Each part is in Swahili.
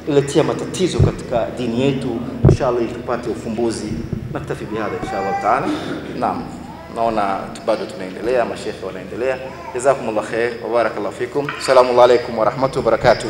letea matatizo katika dini yetu, inshallah tupate ufumbuzi. Naktafi bihadha inshallah taala. Naam, naona bado tunaendelea, mashehe wanaendelea. Jazakumullah khair wa barakallahu fikum. Assalamu alaykum wa rahmatullahi wa barakatuh.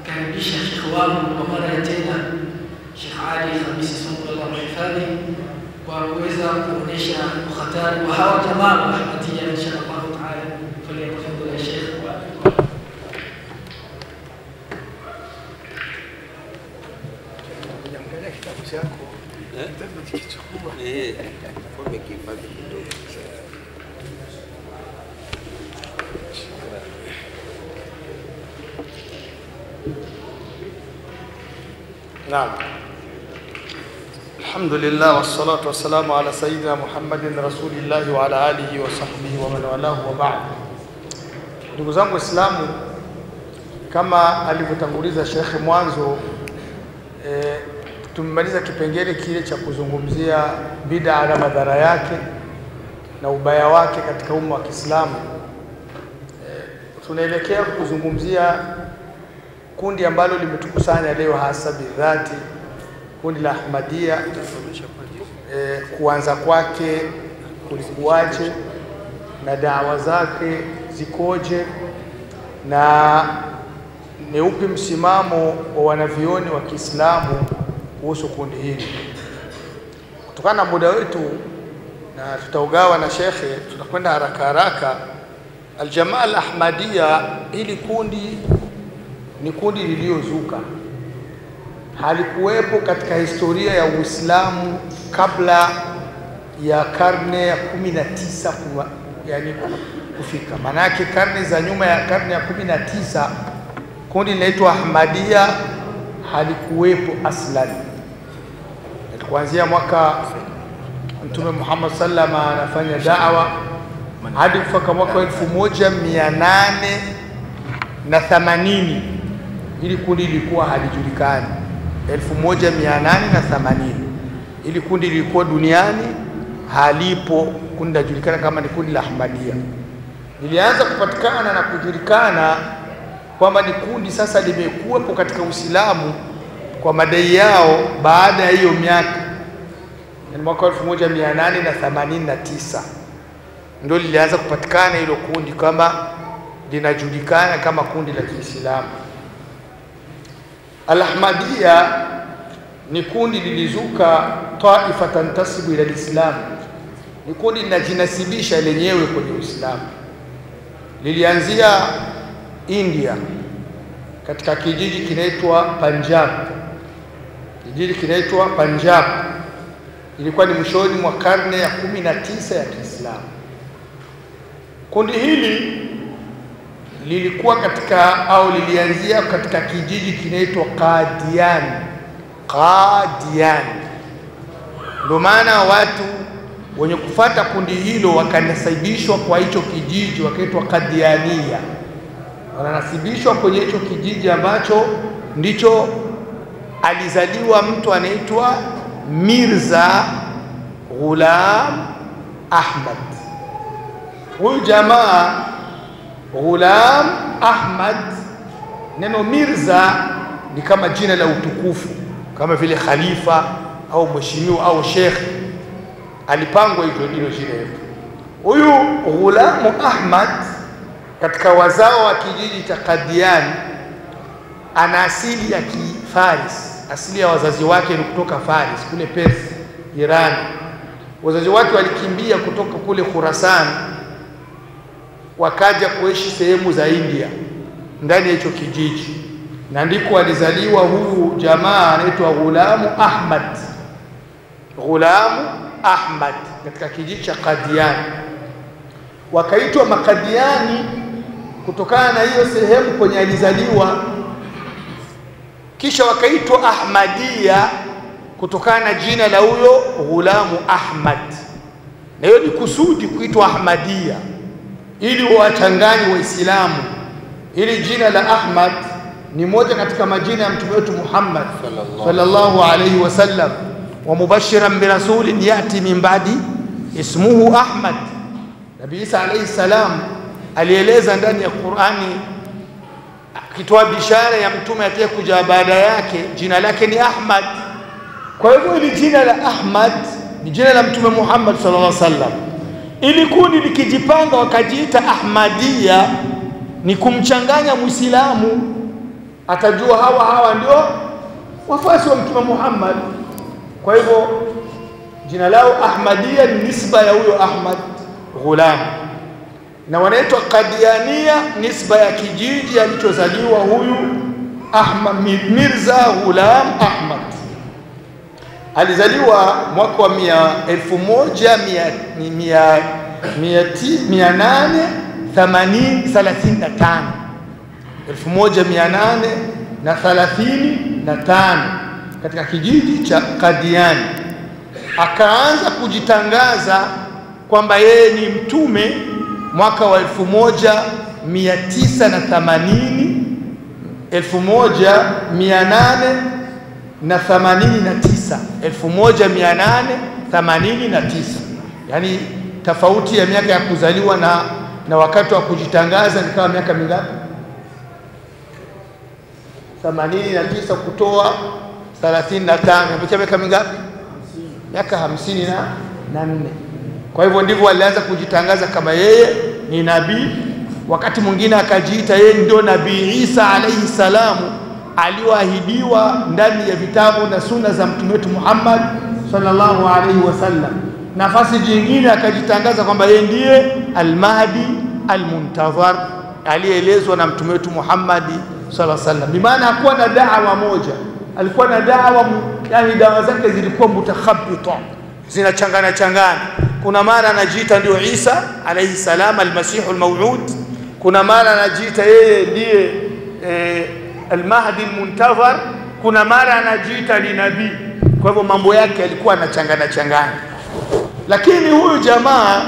nitakaribisha Sheikh wangu kwa mara ya tena, Sheikh Ali Khamisi Sallallahu Alaihi Wasallam, kwa kuweza kuonesha ukhatari wa hawa jamaa wa Ahmadiyya inshallah taala. Faliyatafadhali Sheikh. Niangalia kitabu chako. Kitabu kichukua. Pombe kifadhi kidogo. نعم. الحمد لله والصلاة والسلام على سيدنا محمد رسول الله وعلى آله وصحبه ومن والاه وبعد. Ndugu zangu Waislamu, kama alivyotanguliza Sheikh mwanzo, tumemaliza kipengele kile cha kuzungumzia bid'a na madhara yake na ubaya wake katika umma wa Kiislamu. Tunaelekea kuzungumzia kundi ambalo limetukusanya leo hasa bidhati, kundi la Ahmadiyya. Kuanza kwake kulikuwaje na dawa zake zikoje na ni upi msimamo wa wanavioni wa Kiislamu kuhusu kundi hili. Kutokana na muda wetu na tutaugawa na shekhe, tutakwenda haraka haraka. Aljamaa al-Ahmadiyya, ili kundi ni kundi liliozuka, halikuwepo katika historia ya Uislamu kabla ya karne ya 19 yani kufika. Manake karne za nyuma ya karne ya 19 kundi linaitwa Ahmadiyya halikuwepo aslan. Kuanzia mwaka Mtume Muhammad sallallahu alaihi wasallam anafanya da'wa hadi kufika mwaka 1880 ili kundi lilikuwa halijulikani. 1880 ili kundi lilikuwa duniani halipo, kundi linajulikana kama ni kundi la Ahmadiyya. Lilianza kupatikana na kujulikana kwamba ni kundi sasa limekuwepo katika Uislamu kwa madai yao baada ya hiyo miaka, ni mwaka 1889 ndio lilianza kupatikana hilo kundi kama linajulikana kama kundi la Kiislamu. Al-Ahmadiyya ni kundi lilizuka taifatan tasibu ila al-Islam, ni kundi linajinasibisha lenyewe kwenye Uislamu. Lilianzia India katika kijiji kinaitwa Punjab. Kijiji kinaitwa Punjab, ilikuwa ni mwishoni mwa karne ya 19 ya Kiislamu. Kundi hili lilikuwa katika au lilianzia katika kijiji kinaitwa Qadian. Qadian, ndio maana watu wenye kufata kundi hilo wakanasibishwa kwa hicho kijiji, wakaitwa Qadiania. Wananasibishwa kwenye hicho kijiji ambacho ndicho alizaliwa mtu anaitwa Mirza Ghulam Ahmad. Huyu jamaa Ghulam Ahmad, neno Mirza ni kama jina la utukufu, kama vile khalifa au mheshimiwa au sheikh, alipangwa hilo jina. Huyu Ghulam Ahmad katika wazao wa kijiji cha Qadian ana asili ya Kifaris. Asili ya wazazi wake ni kutoka Faris kule Persia, Iran. Wazazi wake walikimbia kutoka kule Khurasan wakaja kuishi sehemu za India ndani ya hicho kijiji, na ndiko alizaliwa huyu jamaa anaitwa Ghulam Ahmad. Ghulam Ahmad katika kijiji cha Qadian. Wakaitwa Makadiani kutokana na hiyo sehemu kwenye alizaliwa. kisha wakaitwa Ahmadiyya kutokana na jina la huyo Ghulamu Ahmad. Na hiyo ni kusudi kuitwa Ahmadiyya ili wachanganye Waislamu. Ili jina la Ahmad ni moja katika majina ya mtume wetu Muhammad sallallahu alayhi wasallam, wa mubashiran bi rasulin yati min ba'di ismuhu Ahmad. Nabii Isa alayhi salam alieleza ndani ya Qur'ani akitoa bishara ya mtume atakayekuja baada yake, jina lake ni Ahmad. Kwa hivyo ili jina la Ahmad ni jina la mtume Muhammad sallallahu alaihi wasallam. Ili kundi likijipanga wakajiita Ahmadiyya ni kumchanganya Muislamu, atajua hawa ndio wafuasi wa mtume Muhammad. Kwa hivyo jina lao Ahmadiyya ni nisba ya huyo Ahmad Ghulam, na wanaitwa Qadiania nisba ya kijiji alichozaliwa huyu Ahmad Mirza Ghulam Ahmad. Alizaliwa mwaka wa 1835 katika kijiji cha Qadiani. Akaanza kujitangaza kwamba yeye ni mtume mwaka wa 1889, yani tofauti ya miaka ya kuzaliwa na wakati wa kujitangaza ni kama miaka mingapi? 89 kutoa 35, miaka mingapi? Miaka 54. Kwa hivyo ndivyo alianza kujitangaza kama yeye ni nabii. Wakati mwingine akajiita yeye ndio Nabii Isa alayhi salamu aliyoahidiwa ndani ya vitabu na sunna za mtume wetu Muhammad sallallahu alayhi wasallam. Nafasi nyingine akajitangaza kwamba yeye ndiye al-Mahdi al-Muntazar aliyeelezwa na mtume wetu Muhammad sallallahu alayhi wasallam. Bi maana hakuwa na da'wa moja, alikuwa na da'wa, yani dawa zake zilikuwa mutakhabbita, zinachangana. Kuna mara anajiita ndio Isa alayhi salam al-Masih al-Maw'ud, kuna mara anajiita yeye ndiye al-Mahdi al-Muntazar, kuna mara anajiita ni nabii. Kwa hivyo mambo yake yalikuwa yanachangana. Lakini huyu jamaa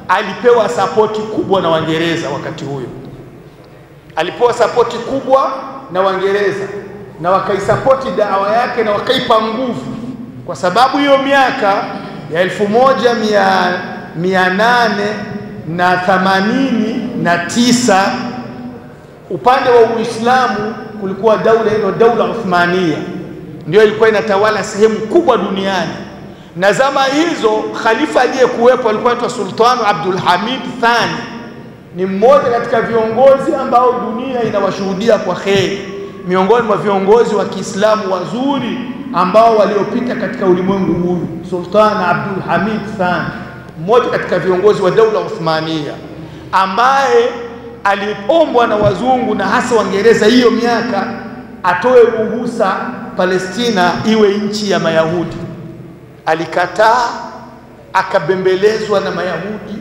alipewa sapoti kubwa na Waingereza. Wakati huyo alipewa sapoti kubwa na Waingereza, na wakaisapoti dawa yake na wakaipa nguvu, kwa sababu hiyo miaka ya 1889 upande wa Uislamu kulikuwa daula Uthmania ndio ilikuwa inatawala sehemu kubwa duniani. Na zama hizo khalifa aliyekuwepo alikuwa anaitwa Sultan Abdul Hamid Thani. Ni mmoja katika viongozi ambao dunia inawashuhudia kwa kheri, miongoni mwa viongozi wa Kiislamu wazuri ambao waliopita katika ulimwengu huu. Sultan Abdul Hamid Thani, mmoja katika viongozi wa daula Uthmania, ambaye aliombwa na wazungu na hasa Waingereza hiyo miaka atoe ruhusa Palestina iwe nchi ya Mayahudi. Alikataa, akabembelezwa na Mayahudi,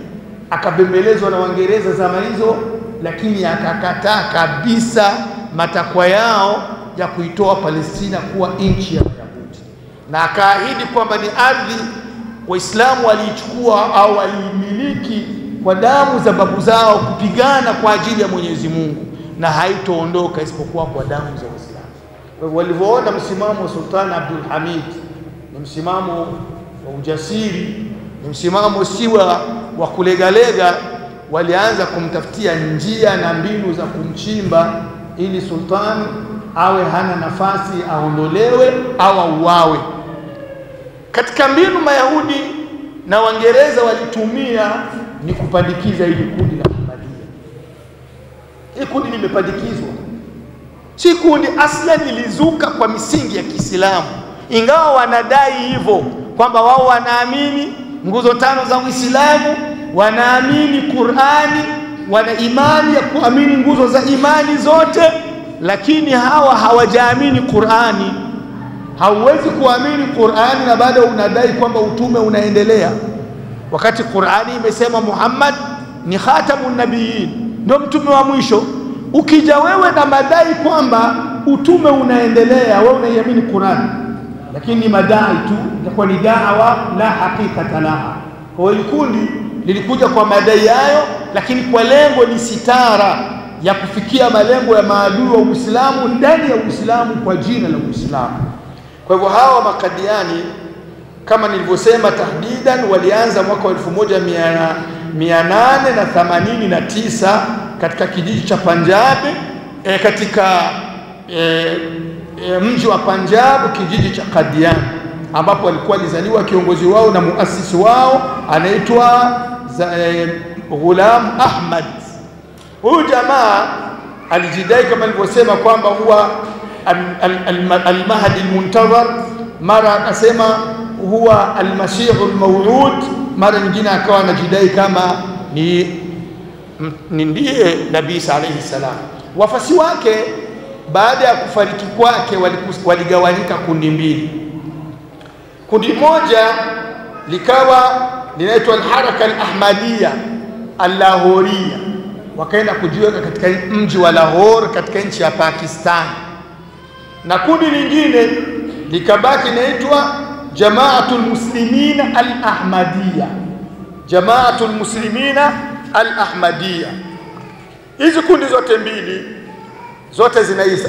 akabembelezwa na Waingereza zama hizo, lakini akakataa kabisa matakwa yao ya kuitoa Palestina kuwa nchi ya Mayahudi, na akaahidi kwamba ni ardhi Waislamu waliichukua au waliimiliki kwa damu za babu zao kupigana kwa ajili ya Mwenyezi Mungu, na haitoondoka isipokuwa kwa damu za Waislamu. Walivyoona msimamo wa Sultan Abdul Hamid ni msimamo wa ujasiri, ni msimamo si wa kulegalega, walianza kumtafutia njia na mbinu za kumchimba ili sultani awe hana nafasi, aondolewe au auawe. Katika mbinu Mayahudi na Waingereza walitumia ni kupandikiza ili kundi la Ahmadiyya. Hili kundi limepandikizwa, si kundi aslan lilizuka kwa misingi ya Kiislamu, ingawa wanadai hivyo kwamba wao wanaamini nguzo 5 za Uislamu, wanaamini Qur'ani, wana imani ya kuamini nguzo za imani zote, lakini hawa hawajaamini Qur'ani. Hauwezi kuamini Qur'ani na bado unadai kwamba utume unaendelea, wakati Qur'ani imesema Muhammad ni khatamun nabiyyin, ndio mtume wa mwisho. Ukija wewe na madai kwamba utume unaendelea, wewe unaiamini Qur'an, lakini ni madai tu, itakuwa ni da'wa la hakikata laha. Kwa hiyo kundi lilikuja kwa madai hayo, lakini kwa lengo ni sitara ya kufikia malengo ya maadui wa Uislamu ndani ya Uislamu kwa jina la Uislamu. Kwa hivyo hawa makadiani kama nilivyosema tahdidan walianza mwaka wa 1889 katika kijiji cha Punjab, katika mji wa Punjab, kijiji cha Qadian, ambapo alikuwa alizaliwa kiongozi wao na muasisi wao anaitwa Ghulam Ahmad. Huyu jamaa alijidai kama nilivyosema kwamba huwa al-Mahdi al-Muntazar, mara akasema huwa al-Masih al-Maw'ud, mara nyingine akawa anajidai kama ni ndiye Nabii Isa alayhi salam. Wafasi wake baada ya kufariki kwake waligawanyika kundi mbili. Kundi moja likawa linaitwa al-Haraka al-Ahmadiyya al-Lahoriya, wakaenda kujiweka katika mji wa Lahore katika nchi ya Pakistan, na kundi lingine likabaki linaitwa Jamaatul Muslimina al-Ahmadiyya, Jamaatul Muslimina al-Ahmadiyya. Hizi kundi zote mbili zote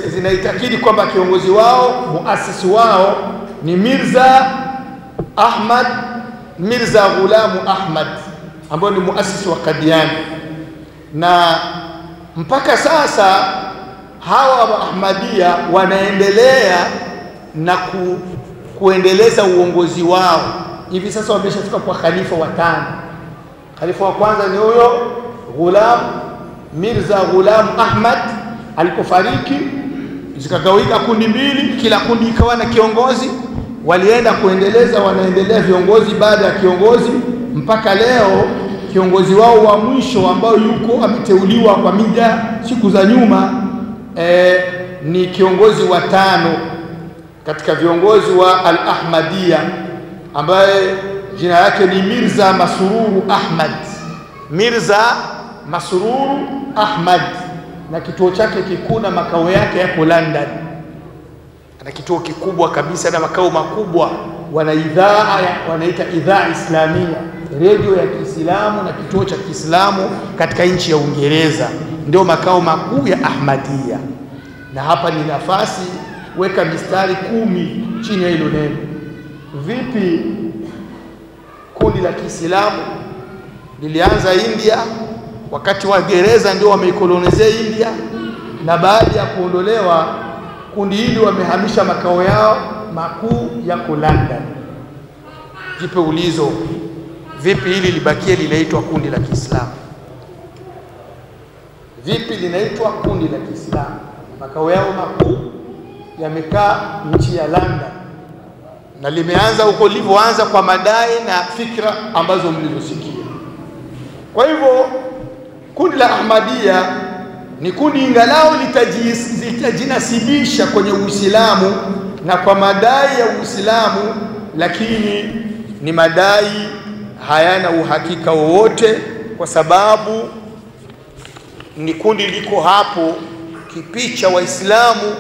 zinaitakidi kwamba kiongozi wao, muasisi wao ni Mirza Ghulam Ahmad, ambaye ni muasisi wa Qadian. Na mpaka sasa hawa Ahmadiyya wanaendelea na kuendeleza uongozi wao. Hivi sasa wameshafika kwa khalifa wa 5. Khalifa wa kwanza ni huyo Mirza Ghulam Ahmad. Alipofariki zikagawika kundi mbili, kila kundi ikawa na kiongozi. Walienda wanaendelea viongozi baada ya kiongozi, mpaka leo kiongozi wao wa mwisho ambao yuko ameteuliwa kwa mida siku za nyuma ni kiongozi wa 5 katika viongozi wa al-Ahmadiyya, ambaye jina yake ni Mirza Masrur Ahmad. Mirza Masrur Ahmad, na kituo chake kikuu na makao yake yako London. Ana kituo kikubwa kabisa na makao makubwa, wanaita idhaa Islamia, radio ya Kiislamu na kituo cha Kiislamu katika nchi ya Uingereza, ndio makao makuu ya Ahmadiyya. Na hapa ni nafasi, weka mistari 10 chini ya hilo neno. Vipi kundi la Kiislamu lilianza India, wakati Waingereza ndio wameikolonizea India, na baada ya kuondolewa kundi hili wamehamisha makao yao makuu yako London. Jipe ulizo, vipi hili libakie linaitwa kundi la Kiislamu? Vipi linaitwa kundi la Kiislamu? Makao yao makuu yamekaa nchi ya London, na limeanza huko lilivyoanza kwa madai na fikra ambazo mlizosikia. Kwa hivyo kundi la Ahmadiyya ni kundi ingalao litajinasibisha kwenye Uislamu na kwa madai ya Uislamu, lakini ni madai hayana uhakika wowote, kwa sababu ni kundi liko hapo kipicha Waislamu,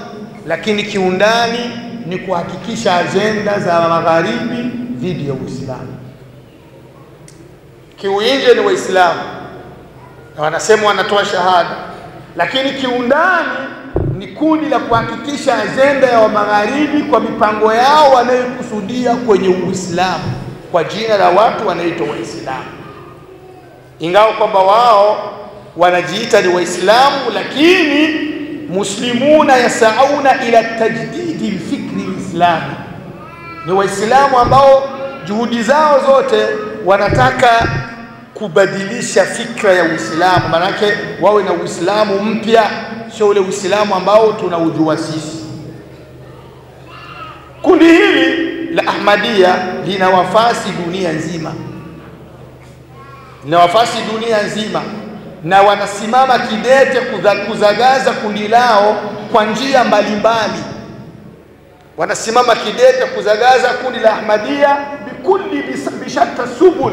lakini kiundani ni kuhakikisha ajenda za magharibi dhidi ya Uislamu. Kiuinje ni Waislamu na wanasema wanatoa shahada, lakini kiundani ni kundi la kuhakikisha ajenda ya magharibi kwa mipango yao wanayokusudia kwenye Uislamu kwa jina la watu wanaitwa Waislamu, ingawa kwamba wao wanajiita ni Waislamu, lakini muslimuna yasauna ila tajdidi alfikri alislami. Ni Waislamu ambao juhudi zao zote wanataka kubadilisha fikra ya Uislamu, manake wawe na Uislamu mpya, sio ule Uislamu ambao tunaujua sisi. Kundi hili la Ahmadiyya lina wafasi dunia nzima, na wanasimama kidete kuzagaza kundi lao kwa njia mbalimbali. Wanasimama kidete kuzagaza kundi la Ahmadiyya bikulli bishatta subul,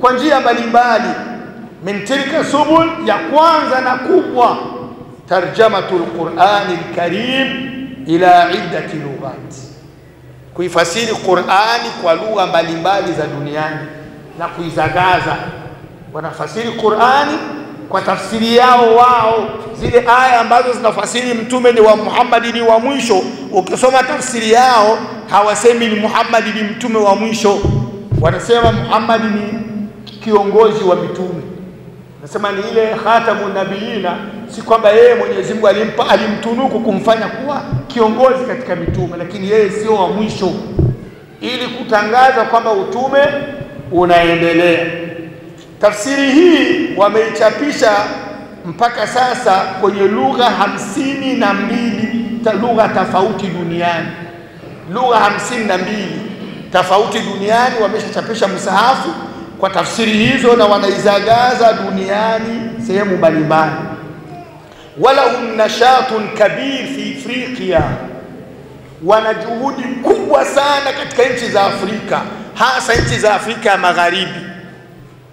kwa njia mbalimbali. Min tilka subul, ya kwanza na kubwa, tarjamatul Qur'anil Karim ila iddati lughat, kuifasiri Qur'ani kwa lugha mbalimbali za duniani na kuizagaza. Wanafasiri Qur'ani kwa tafsiri yao wao, zile aya ambazo zinafasiri mtume ni wa Muhammad ni wa mwisho. Ukisoma tafsiri yao hawasemi ni Muhammad ni mtume wa mwisho, wanasema Muhammad ni kiongozi wa mitume. Nasema ni ile khatamun nabiyina, si kwamba yeye Mwenyezi Mungu alimtunuku kumfanya kuwa kiongozi katika mitume, lakini yeye sio wa mwisho, ili kutangaza kwamba utume unaendelea. Tafsiri hii wameichapisha mpaka sasa kwenye lugha 52 lugha tofauti duniani. Lugha 52 tofauti duniani wameshachapisha msahafu kwa tafsiri hizo, na wanaizagaza duniani sehemu mbalimbali. Walahum nashatun kabir fi Afrika, wana juhudi kubwa sana katika nchi za Afrika, hasa nchi za Afrika ya Magharibi,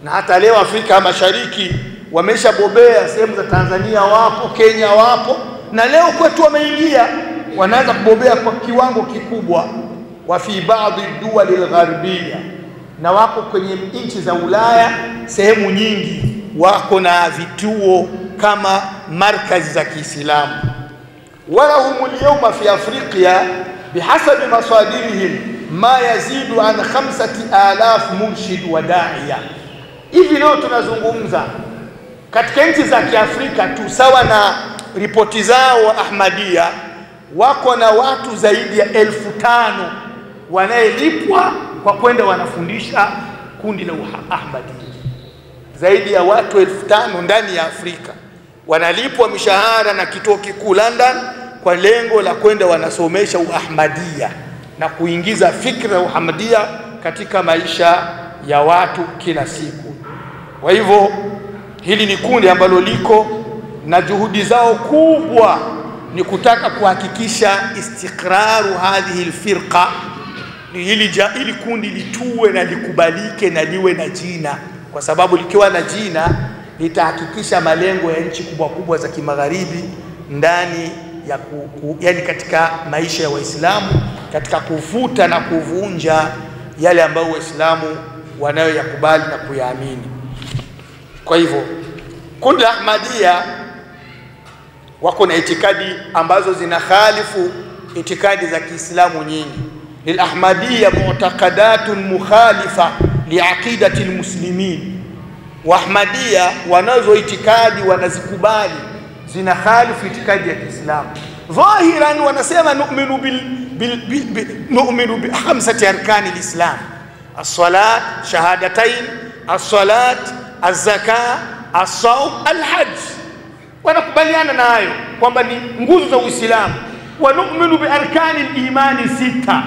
na hata leo Afrika ya Mashariki wameshabobea. Sehemu za Tanzania wapo, Kenya wapo, na leo kwetu wameingia, wanaanza kubobea kwa kiwango kikubwa. Wa fi baadhi duwali al-gharbiyya, na wako kwenye nchi za Ulaya sehemu nyingi wako na vituo kama markazi za Kiislamu. Walahum al-yawma fi Afrika bihasabi masadirihim ma yazidu an 5000 murshid wa da'iya. Hivi leo tunazungumza katika nchi za Kiafrika tu, sawa na ripoti zao wa Ahmadiyya, wako na watu zaidi ya 1500 wanayelipwa kwa kwenda wanafundisha kundi la Ahmadiyya. Zaidi ya watu 1500 ndani ya Afrika wanalipwa mishahara na kituo kikuu London kwa lengo la kwenda wanasomesha Ahmadiyya na kuingiza fikra ya Ahmadiyya katika maisha ya watu kila siku. Kwa hivyo hili ni kundi ambalo liko na juhudi zao kubwa ni kutaka kuhakikisha istiqraru hadhihi alfirqa, hili kundi litue na likubalike na liwe na jina, kwa sababu likiwa na jina litahakikisha malengo ya nchi kubwa kubwa za kimagharibi ndani ya yani katika maisha ya Waislamu, katika kufuta na kuvunja yale ambayo Waislamu wanayoyakubali na kuyaamini. Kwa hivyo kundi la Ahmadiyya wako na itikadi ambazo zinakhalifu itikadi za Kiislamu nyingi. Lil Ahmadiyya mu'taqadatun mukhalifa liaqidati almuslimin. Wa Ahmadiyya wanazo itikadi wanazikubali zinakhalifu itikadi ya Kiislamu. Dhahiran wanasema nu'minu bi 5 arkani alislam: as-salat, shahadatain, as-salat, az-zakah, as-sawm, al-hajj. Wanakubaliana nayo kwamba ni nguzo za Uislamu. Wa nu'minu bi arkani al-imani 6,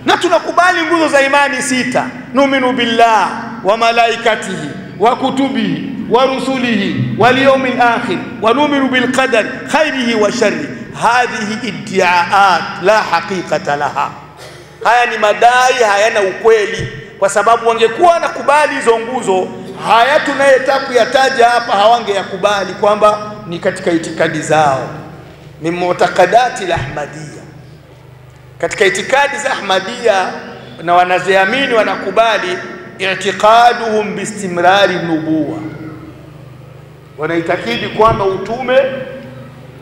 na tunakubali nguzo za imani 6. Nu'minu billah wa malaikatihi wa kutubihi wa rusulihi wal yawmil akhir wa nu'minu bil qadar khairihi wa sharrihi. Hadhihi iddiaat la haqiqata laha. Haya ni madai hayana ukweli, kwa sababu wangekuwa nakubali hizo nguzo, haya tunayotaka kuyataja hapa hawangeyakubali kwamba ni katika itikadi zao. Ni mu'taqadati al-Ahmadiyya, katika itikadi za Ahmadiyya na wanaziamini wanakubali i'tiqaduhum bistimrari nubuwa. Wanaitakidi kwamba utume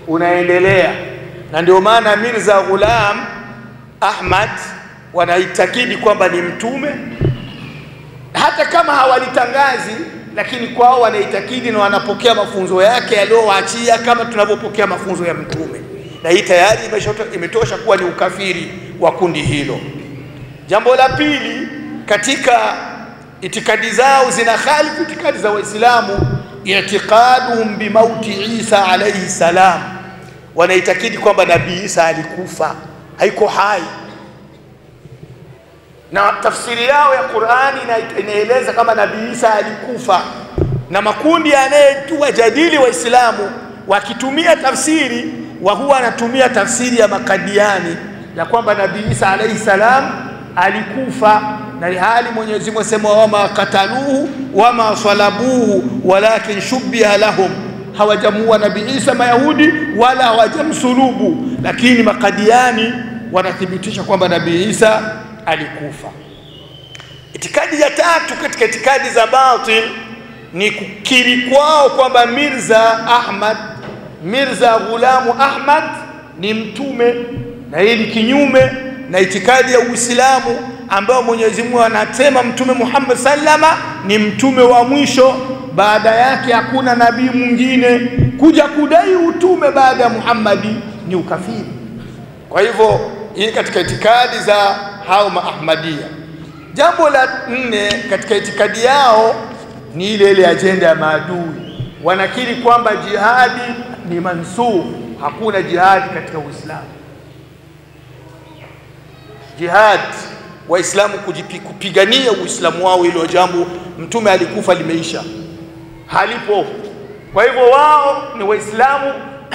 unaendelea, na ndio maana Mirza Ghulam Ahmad wanaitakidi kwamba ni mtume, hata kama hawalitangazi, lakini kwao wanaitakidi na wanapokea mafunzo yake aliyowaachia kama tunavyopokea mafunzo ya mtume, na hii tayari imetosha kuwa ni ukafiri wa kundi hilo. Jambo la pili, katika itikadi zao zinakhalifu itikadi za Waislamu, i'tiqaduhum bi mauti Isa alayhi salam. Wanaitakidi kwamba Nabii Isa alikufa, haiko hai, na tafsiri yao ya Qur'ani inaeleza kama Nabii Isa alikufa, na makundi yanayetua jadili Waislamu wakitumia tafsiri wa huwa anatumia tafsiri ya Makadiani ya kwamba Nabii Isa alayhi salam alikufa, na hali Mwenyezi Mungu asema wama kataluhu wama salabuhu walakin shubbiha lahum. Hawajamuua Nabii Isa Mayahudi wala hawajamsulubu, lakini makadiani wanathibitisha kwamba Nabii Isa alikufa. Itikadi ya tatu katika itikadi za batil ni kukiri kwao kwamba Mirza Ghulamu Ahmad ni mtume, na hii ni kinyume na itikadi ya Uislamu ambao Mwenyezi Mungu anasema Mtume Muhammad sallama ni mtume wa mwisho, baada yake hakuna nabii mwingine. Kuja kudai utume baada ya Muhammadi ni ukafiri. Kwa hivyo hii katika itikadi za hao Maahmadia. Jambo la 4 katika itikadi yao ni ile ajenda ya maadui. Wanakiri kwamba jihadi ni mansukh, hakuna jihadi katika Uislamu. Jihad Waislamu kupigania Uislamu wao, hilo jambo mtume alikufa limeisha, halipo. Kwa hivyo wao ni Waislamu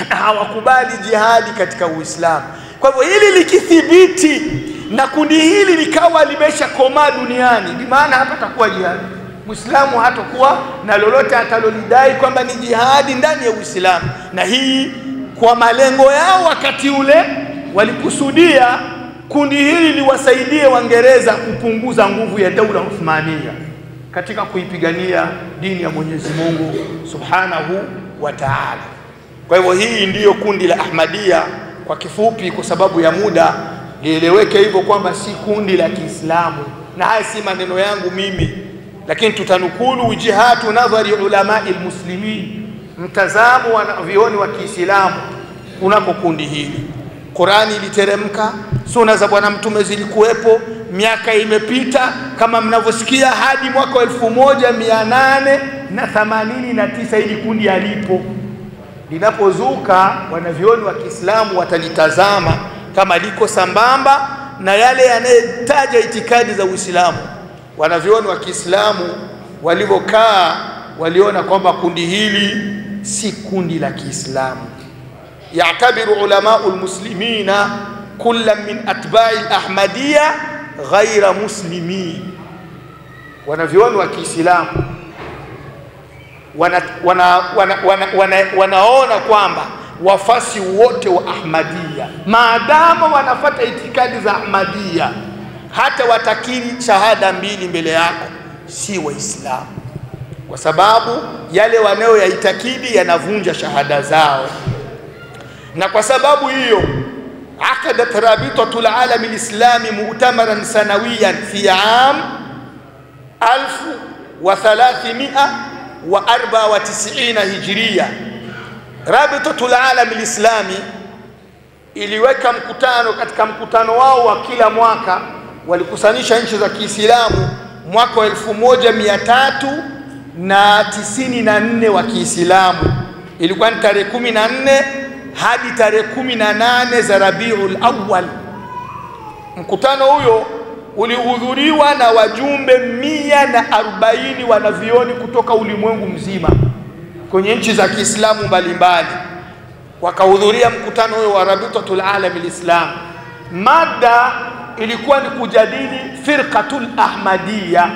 hawakubali jihadi katika Uislamu. Kwa hivyo hili likithibiti na kundi hili likawa limesha koma duniani, bi maana hapa takuwa jihadi. Muislamu hatakuwa na lolote atalolidai kwamba ni jihadi ndani ya Uislamu. Na hii kwa malengo yao wakati ule walikusudia kundi hili liwasaidie Waingereza kupunguza nguvu ya daula Uthmania katika kuipigania dini ya Mwenyezi Mungu Subhanahu wa Ta'ala. Kwa hivyo hii ndiyo kundi la Ahmadiyya kwa kifupi, kwa sababu ya muda lieleweke hivyo kwamba si kundi la Kiislamu, na haya si maneno yangu mimi, lakini tutanukulu wijihatu nadhari ulamai almuslimin, mtazamo wa vioni wa Kiislamu kunako kundi hili. Qurani iliteremka, sunna za bwana mtume zilikuwepo, miaka imepita kama mnavyosikia hadi mwaka 1889 ili kundi alipo. Linapozuka wanavioni wa Kiislamu watalitazama kama liko sambamba na yale yanayetaja itikadi za Uislamu. Wanavioni wa Kiislamu walivyokaa waliona kwamba kundi hili si kundi la Kiislamu. Ya'tabiru ulamau almuslimina kullam min atba'i al-ahmadiyya ghayra muslimin. Wanavioni wa Kiislamu wanaona kwamba wafasi wote wa Ahmadiyya maadama wanafuata itikadi za Ahmadiyya, hata watakiri shahada 2 mbele yako, si Waislamu, kwa sababu yale wanayoyaitakidi yanavunja shahada zao. Na kwa sababu hiyo akadat rabitatul alami alislami mu'tamaran sanawiyan fi am 1394 hijria. Rabitatul alami alislami iliweka mkutano, katika mkutano wao wa kila mwaka walikusanisha nchi za Kiislamu mwaka wa 1394 wa Kiislamu. Ilikuwa ni tarehe 14 hadi tarehe 18 za Rabiul Awwal. Mkutano huyo ulihudhuriwa na wajumbe 140 wanavioni kutoka ulimwengu mzima kwenye nchi za Kiislamu mbalimbali, wakahudhuria mkutano huo wa Rabitatul Alam al-Islam. Mada ilikuwa ni kujadili firqatul Ahmadiyya,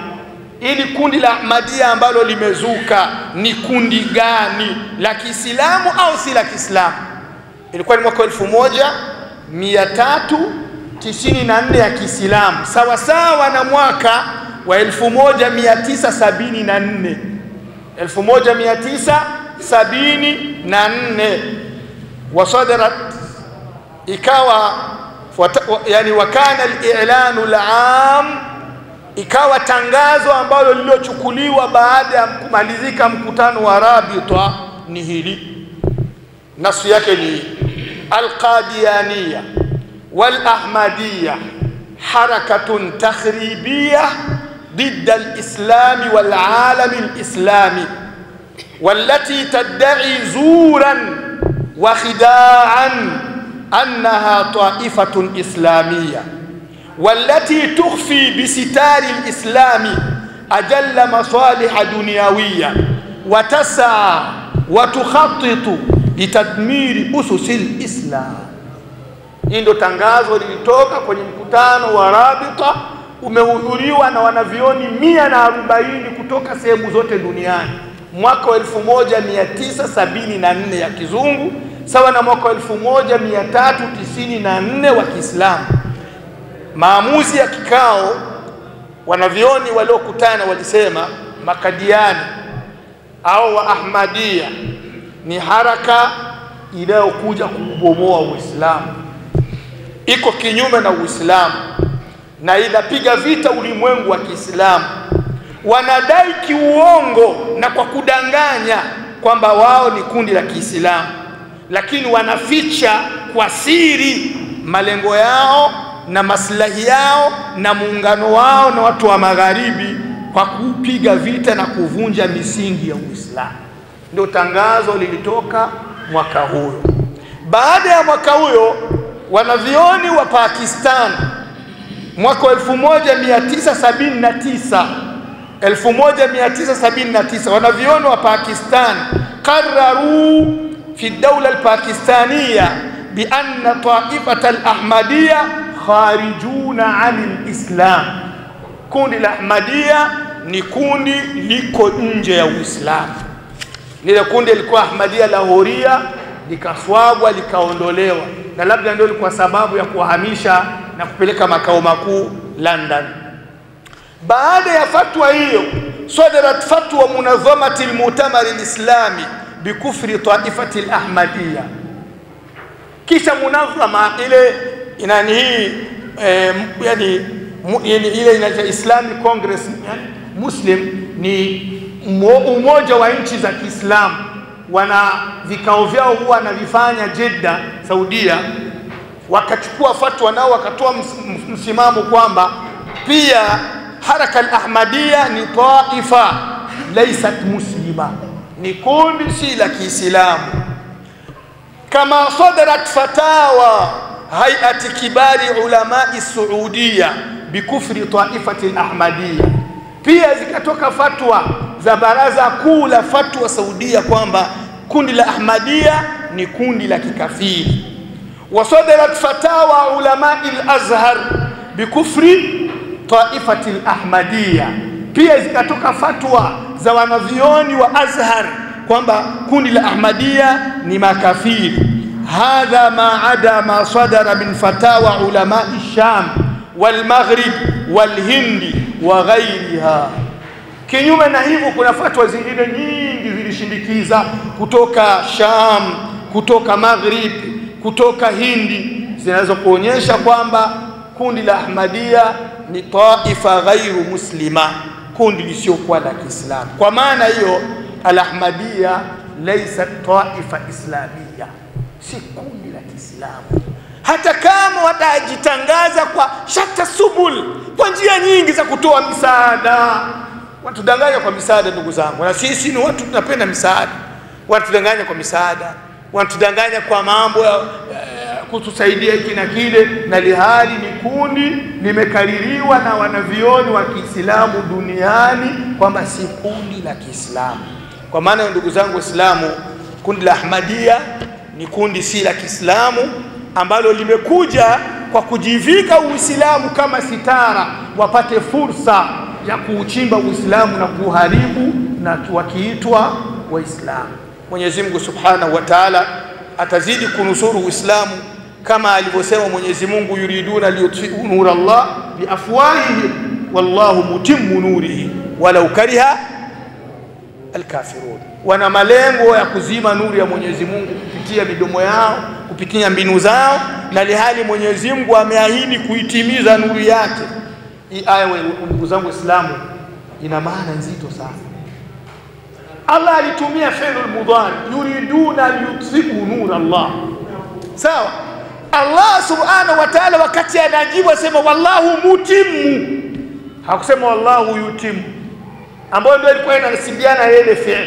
ili kundi la Ahmadiyya ambalo limezuka ni kundi gani, la Kiislamu au si la Kiislamu. Ilikuwa ni mwaka 1394 ya Kiislamu, sawa sawa na mwaka wa 1974. 1974 wasadarat, ikawa yani wakana al-i'lanu al-aam, ikawa tangazo ambalo lililochukuliwa baada ya kumalizika mkutano wa Rabita ni hili. Nasu yake ni al-Qadiyaniyya wal-Ahmadiyya harakatun takhribiyya ضد الإسلام والعالم الإسلامي، والتي تدعي زورا وخداعا أنها طائفة إسلامية، والتي تخفي بستار الإسلام أجل مصالح دنيوية، وتسعى وتخطط لتدمير أسس الإسلام. Hilo tangazo lilitoka kwenye mkutano wa Rabita, umehudhuriwa na wanavioni 140 kutoka sehemu zote duniani mwaka 1974 ya Kizungu sawa na mwaka 1394 wa Kiislamu. Maamuzi ya kikao, wanavioni waliokutana walisema Makadiani au wa Ahmadiyya ni haraka inayokuja kubomoa Uislamu, iko kinyume na Uislamu na inapiga vita ulimwengu wa Kiislamu. Wanadai kiuongo na kwa kudanganya kwamba wao ni kundi la Kiislamu, lakini wanaficha kwa siri malengo yao na maslahi yao na muungano wao na watu wa magharibi kwa kupiga vita na kuvunja misingi ya Uislamu. Ndio tangazo lilitoka mwaka huyo. Baada ya mwaka huyo, wanavioni wa Pakistan mwaka 1979 wanavioni wa Pakistan qararu fi dawla al-Pakistaniya bi anna ta'ifat al-Ahmadiyya kharijuna 'anil Islam. Kundi la Ahmadiyya ni kundi liko nje ya Uislamu. Lile kundi lilikuwa Ahmadiyya Lahoria, likaswagwa likaondolewa, na labda ndio ilikuwa sababu ya kuhamisha na kupeleka makao makuu London. Baada ya fatwa hiyo, sadarat fatwa munazamati al-mu'tamar al-islami bikufri ta'ifati al-Ahmadiyya. Kisha munazama ile inani hii yani ile inaitwa Islamic Congress, yani Muslim ni umoja wa nchi za Kiislamu, wana vikao vyao huwa wanavifanya Jeddah, Saudia. Wakachukua fatwa nao wakatoa msimamo kwamba pia haraka al-Ahmadiyya ni taifa laysat muslima, ni kundi si la Kiislamu. Kama sadarat fatawa hay'ati kibari ulama'i Saudia bikufri taifati al-Ahmadiyya, pia zikatoka fatwa za baraza kuu la fatwa Saudia kwamba kundi la Ahmadiyya ni kundi la kikafiri. Wasadarat fatawa ulama'i al-Azhar bikufri taifati al-Ahmadiyya, pia zikatoka fatwa za wanavioni wa Azhar kwamba kundi la Ahmadiyya ni makafiri. Hadha ma ada ma sadara min fatawa ulama'i Sham wal Maghrib wal Hindi wa ghairiha. Kinyume na hivyo, kuna fatwa zingine nyingi zilishindikiza kutoka Sham, kutoka Maghrib, kutoka Hindi, zinazokuonyesha kwamba kundi la Ahmadiyya ni taifa ghairu muslima, kundi lisiokuwa la Kiislamu. Kwa maana hiyo, al-Ahmadiyya laysa taifa islamiyya, si kundi la Kiislamu. Hata kama watajitangaza kwa shatta subul, kwa njia nyingi za kutoa misaada. Watudanganya kwa misaada, ndugu zangu, na sisi ni watu tunapenda misaada. Watudanganya kwa misaada, watudanganya kwa mambo ya kutusaidia hiki na kile, na lihali ni kundi limekaririwa na wanavioni wa Kiislamu duniani kwamba si kundi la Kiislamu. Kwa maana ndugu zangu Waislamu, kundi la Ahmadiyya ni kundi si la Kiislamu ambalo limekuja kwa kujivika Uislamu kama sitara, wapate fursa ya kuuchimba Uislamu na kuharibu, na wakiitwa Waislamu. Mwenyezi Mungu Subhanahu wa Ta'ala atazidi kunusuru Uislamu kama alivyosema Mwenyezi Mungu, yuriduna liyutfi'u nura Allah biafwahihim wallahu mutimmu nurihi walau kariha alkafirun. Wana malengo ya kuzima nuru ya Mwenyezi Mungu kupitia midomo yao, kupitia mbinu zao, na lihali Mwenyezi Mungu ameahidi kuitimiza nuru yake. Hii aya, ndugu zangu Waislamu, ina maana nzito sana. Allah alitumia fi'l mudhari, yuriduna liyutfi'u nura Allah. Sawa? Allah Subhanahu wa Ta'ala wakati anajibu asema wallahu mutimmu, hakusema wallahu yutimmu, ambayo ndio ilikuwa inasibiana ile fi'l.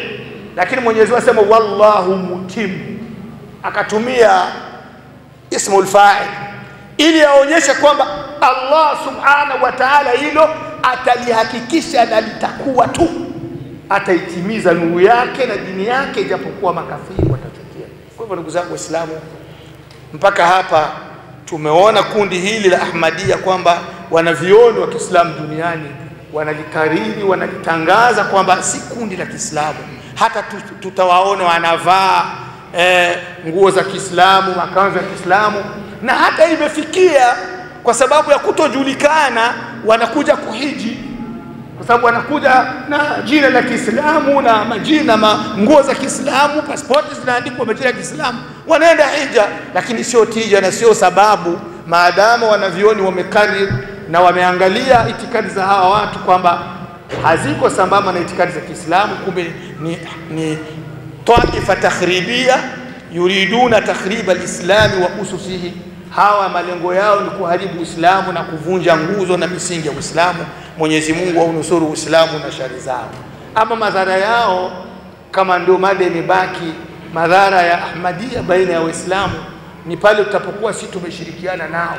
Lakini Mwenyezi Mungu asema wallahu mutimmu, akatumia ismul fa'il ili aonyeshe kwamba Allah Subhanahu wa Ta'ala hilo atalihakikisha na litakuwa tu, ataitimiza nuru yake na dini yake, japokuwa makafiri watachukia. Kwa hivyo ndugu zangu Waislamu, mpaka hapa tumeona kundi hili la Ahmadiyya kwamba wanavioni wa Kiislamu duniani wanalikariri, wanalitangaza kwamba si kundi la Kiislamu. Hata tutawaona wanavaa nguo za Kiislamu, makanzu ya Kiislamu, na hata imefikia kwa sababu ya kutojulikana wanakuja kuhiji, kwa sababu wanakuja na jina la Kiislamu na majina nguo za Kiislamu, pasipoti zinaandikwa majina ya Kiislamu, wanaenda hija. Lakini sio tija na sio sababu, maadamu wanavioni wamekariri na wameangalia itikadi za hawa watu kwamba haziko sambamba na itikadi za Kiislamu, kumbe ni taifa takhribia yuriduna takhriba alislami wa ususihi. Hawa malengo yao ni kuharibu Uislamu na kuvunja nguzo na misingi ya Uislamu. Mwenyezi Mungu aunusuru Uislamu na shari zao. Ama madhara yao, kama ndio mada imebaki, madhara ya Ahmadiyya baina ya Waislamu ni pale tutapokuwa sisi tumeshirikiana nao,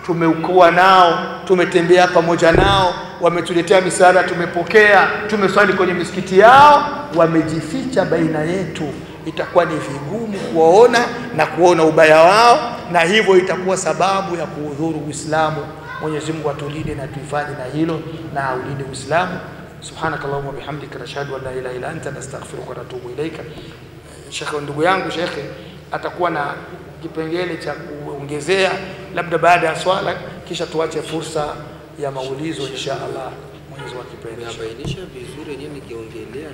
tumeukua nao, tumetembea pamoja nao, wametuletea misaada, tumepokea, tumeswali kwenye misikiti yao, wamejificha baina yetu. Itakuwa ni vigumu kuwaona na kuona ubaya wao, na hivyo itakuwa sababu ya kuudhuru Uislamu. Mwenyezi Mungu atulinde na tuhifadhi na hilo na aulinde Uislamu. Subhanakallahumma bihamdika nashhadu an la ilaha illa anta nastaghfiruka wa natubu ilaika. Shekhe, ndugu yangu shekhe atakuwa na kipengele cha kuongezea labda baada ya swala, kisha tuache fursa ya maulizo insha Allah. Mwenyezi Mungu akipenda. Nabainisha vizuri nini kiongelea